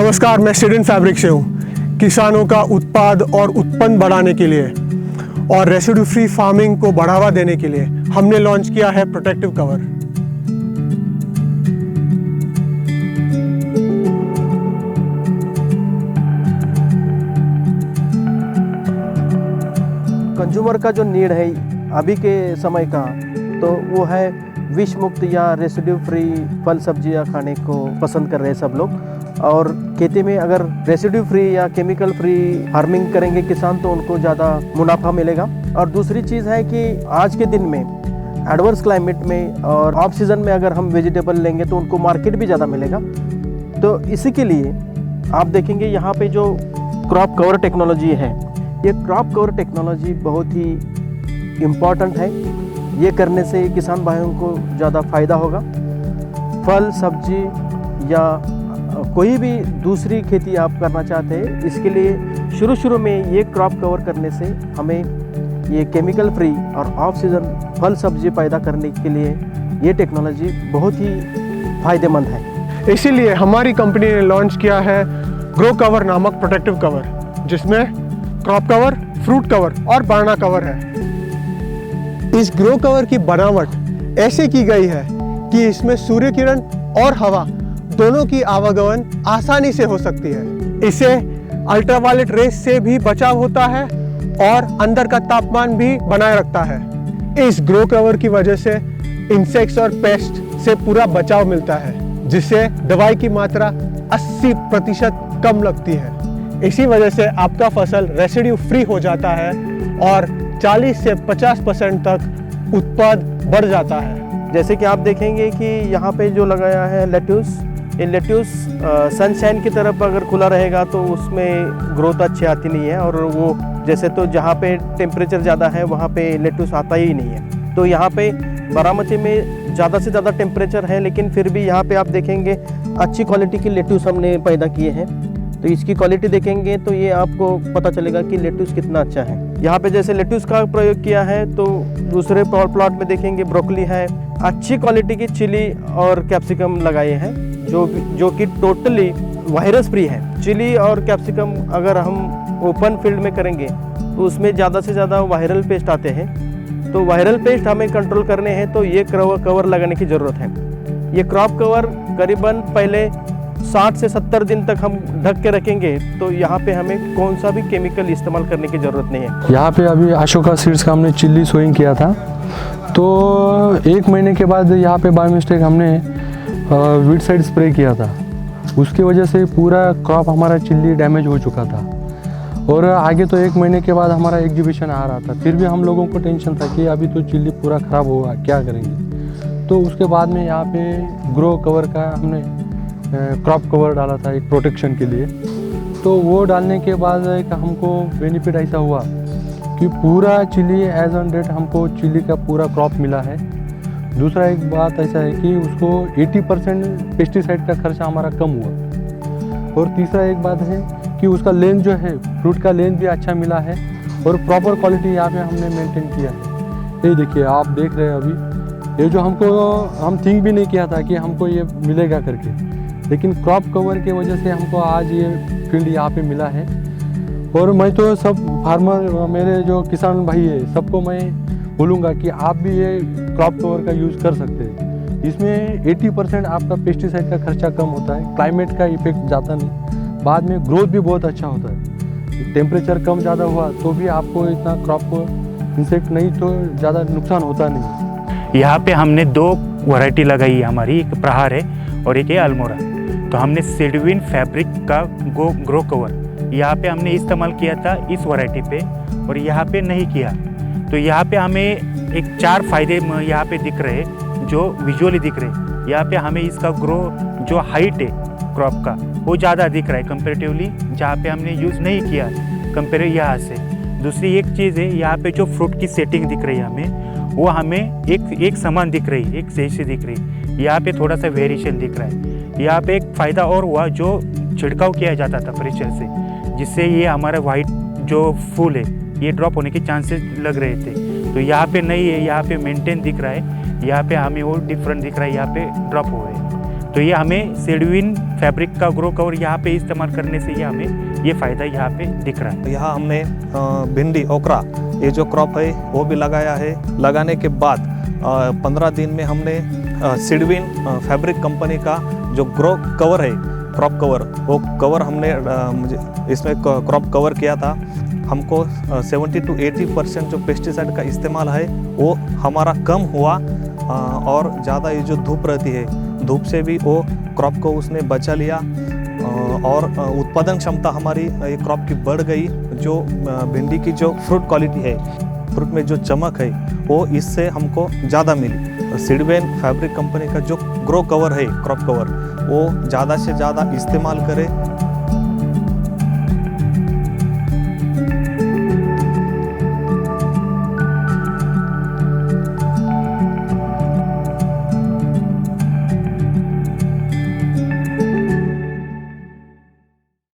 नमस्कार, मैं स्टेडियन फैब्रिक से हूँ। किसानों का उत्पाद और उत्पन्न बढ़ाने के लिए और रेसिड्यू फ्री फार्मिंग को बढ़ावा देने के लिए हमने लॉन्च किया है प्रोटेक्टिव कवर। कंज्यूमर का जो नीड है अभी के समय का, तो वो है विष मुक्त या रेसिड्यू फ्री फल सब्जियां खाने को पसंद कर रहे हैं सब लोग। और खेती में अगर रेसिड्यू फ्री या केमिकल फ्री फार्मिंग करेंगे किसान तो उनको ज़्यादा मुनाफा मिलेगा। और दूसरी चीज़ है कि आज के दिन में एडवर्स क्लाइमेट में और ऑफ सीज़न में अगर हम वेजिटेबल लेंगे तो उनको मार्केट भी ज़्यादा मिलेगा। तो इसी के लिए आप देखेंगे यहाँ पे जो क्रॉप कवर टेक्नोलॉजी है, ये क्रॉप कवर टेक्नोलॉजी बहुत ही इम्पॉर्टेंट है। ये करने से किसान भाइयों को ज़्यादा फ़ायदा होगा। फल सब्जी या कोई भी दूसरी खेती आप करना चाहते हैं, इसके लिए शुरू में ये क्रॉप कवर करने से हमें ये केमिकल फ्री और ऑफ सीज़न फल सब्जी पैदा करने के लिए ये टेक्नोलॉजी बहुत ही फ़ायदेमंद है। इसीलिए हमारी कंपनी ने लॉन्च किया है ग्रो कवर नामक प्रोटेक्टिव कवर, जिसमें क्रॉप कवर, फ्रूट कवर और बनाना कवर है। इस ग्रो कवर की बनावट ऐसे की गई है कि इसमें सूर्य किरण और हवा दोनों की आवागमन आसानी से हो सकती है। इससे अल्ट्रावायलेट रेस से भी बचाव होता है और अंदर का तापमान भी बनाए रखता है। इस ग्रो कवर की वजह से इंसेक्ट्स और पेस्ट से पूरा बचाव मिलता है, जिससे दवाई की मात्रा 80% कम लगती है। इसी वजह से आपका फसल रेसिड्यू फ्री हो जाता है और 40 से 50% तक उत्पाद बढ़ जाता है। जैसे कि आप देखेंगे कि यहाँ पे जो लगाया है लेट्यूस, ये लेट्यूस सनशाइन की तरफ अगर खुला रहेगा तो उसमें ग्रोथ अच्छी आती नहीं है। और वो जैसे तो जहाँ पे टेम्परेचर ज़्यादा है वहाँ पे लेट्यूस आता ही नहीं है। तो यहाँ पे बारामती में ज़्यादा से ज़्यादा टेम्परेचर है, लेकिन फिर भी यहाँ पे आप देखेंगे अच्छी क्वालिटी की लेट्यूस हमने पैदा किए हैं। तो इसकी क्वालिटी देखेंगे तो ये आपको पता चलेगा कि लेट्यूस कितना अच्छा है। यहाँ पे जैसे लेट्यूस का प्रयोग किया है, तो दूसरे प्लॉट में देखेंगे ब्रोकली है, अच्छी क्वालिटी की चिली और कैप्सिकम लगाए हैं जो कि टोटली वायरस फ्री है। चिली और कैप्सिकम अगर हम ओपन फील्ड में करेंगे तो उसमें ज़्यादा से ज़्यादा वायरल पेस्ट आते हैं। तो वायरल पेस्ट हमें कंट्रोल करने हैं तो ये कवर लगाने की ज़रूरत है। ये क्रॉप कवर करीबन पहले 60 से 70 दिन तक हम ढक के रखेंगे, तो यहाँ पे हमें कौन सा भी केमिकल इस्तेमाल करने की ज़रूरत नहीं है। यहाँ पे अभी अशोका सीड्स का हमने चिल्ली सोइंग किया था, तो 1 महीने के बाद यहाँ पे बाय मिस्टेक हमने वीडसाइड स्प्रे किया था। उसकी वजह से पूरा क्रॉप हमारा चिल्ली डैमेज हो चुका था। और आगे तो 1 महीने के बाद हमारा एग्जीबिशन आ रहा था, फिर भी हम लोगों को टेंशन था कि अभी तो चिल्ली पूरा ख़राब होगा, क्या करेंगे। तो उसके बाद में यहाँ पे ग्रो कवर का हमने क्रॉप कवर डाला था एक प्रोटेक्शन के लिए। तो वो डालने के बाद एक हमको बेनिफिट ऐसा हुआ कि पूरा चिल्ली एज ऑन डेट हमको चिल्ली का पूरा क्रॉप मिला है। दूसरा एक बात ऐसा है कि उसको 80% पेस्टिसाइड का खर्चा हमारा कम हुआ। और तीसरा एक बात है कि उसका लेंथ जो है, फ्रूट का लेंथ भी अच्छा मिला है और प्रॉपर क्वालिटी यहाँ पे हमने मेंटेन किया है। ये देखिए, आप देख रहे हैं अभी ये जो हम थिंक भी नहीं किया था कि हमको ये मिलेगा करके, लेकिन क्रॉप कवर की वजह से हमको आज ये फील्ड यहाँ पे मिला है। और मैं तो सब फार्मर, मेरे जो किसान भाई है, सबको मैं बोलूँगा कि आप भी ये क्रॉप कवर का यूज़ कर सकते हैं। इसमें 80% आपका पेस्टिसाइड का खर्चा कम होता है, क्लाइमेट का इफेक्ट जाता नहीं, बाद में ग्रोथ भी बहुत अच्छा होता है। टेम्परेचर कम ज़्यादा हुआ तो भी आपको इतना क्रॉप को इंसेक्ट नहीं तो ज़्यादा नुकसान होता नहीं। यहाँ पे हमने 2 वैरायटी लगाई है हमारी, एक प्रहार है और एक है अल्मोड़ा। तो हमने सिडविन फैब्रिक का ग्रो कवर यहाँ पे हमने इस्तेमाल किया था इस वैरायटी पे, और यहाँ पे नहीं किया। तो यहाँ पे हमें एक 4 फायदे यहाँ पे दिख रहे जो विजुअली दिख रहे। यहाँ पे हमें इसका ग्रो जो हाइट है क्रॉप का वो ज़्यादा दिख रहा है कंपेरेटिवली, जहाँ पे हमने यूज़ नहीं किया कंपेयर यहाँ से। दूसरी एक चीज़ है, यहाँ पे जो फ्रूट की सेटिंग दिख रही है हमें, वो हमें एक समान दिख रही है, एक जैसी दिख रही है। यहाँ पे थोड़ा सा वेरिएशन दिख रहा है। यहाँ पे एक फ़ायदा और हुआ, जो छिड़काव किया जाता था प्रेशर से, जिससे ये हमारा वाइट जो फूल है ये ड्रॉप होने के चांसेस लग रहे थे। तो यहाँ पे नहीं है, यहाँ पे मेंटेन दिख रहा है। यहाँ पे हमें वो डिफरेंट दिख रहा है, यहाँ पे ड्रॉप हो रहे हैं। तो ये हमें सिडविन फैब्रिक का ग्रो कवर यहाँ पे इस्तेमाल करने से ये हमें ये फ़ायदा यहाँ पे दिख रहा है। यहाँ हमने भिंडी ओकरा ये जो क्रॉप है वो भी लगाया है। लगाने के बाद 15 दिन में हमने सिडविन फैब्रिक कंपनी का जो ग्रो कवर है क्रॉप कवर, वो कवर हमने इसमें क्रॉप कवर किया था। हमको 70 to 80% जो पेस्टिसाइड का इस्तेमाल है वो हमारा कम हुआ और ज़्यादा ये जो धूप रहती है, धूप से भी वो क्रॉप को उसने बचा लिया और उत्पादन क्षमता हमारी ये क्रॉप की बढ़ गई। जो भिंडी की जो फ्रूट क्वालिटी है, फ्रूट में जो चमक है वो इससे हमको ज़्यादा मिली। सिडविन फैब्रिक कंपनी का जो ग्रो कवर है क्रॉप कवर, वो ज़्यादा से ज़्यादा इस्तेमाल करें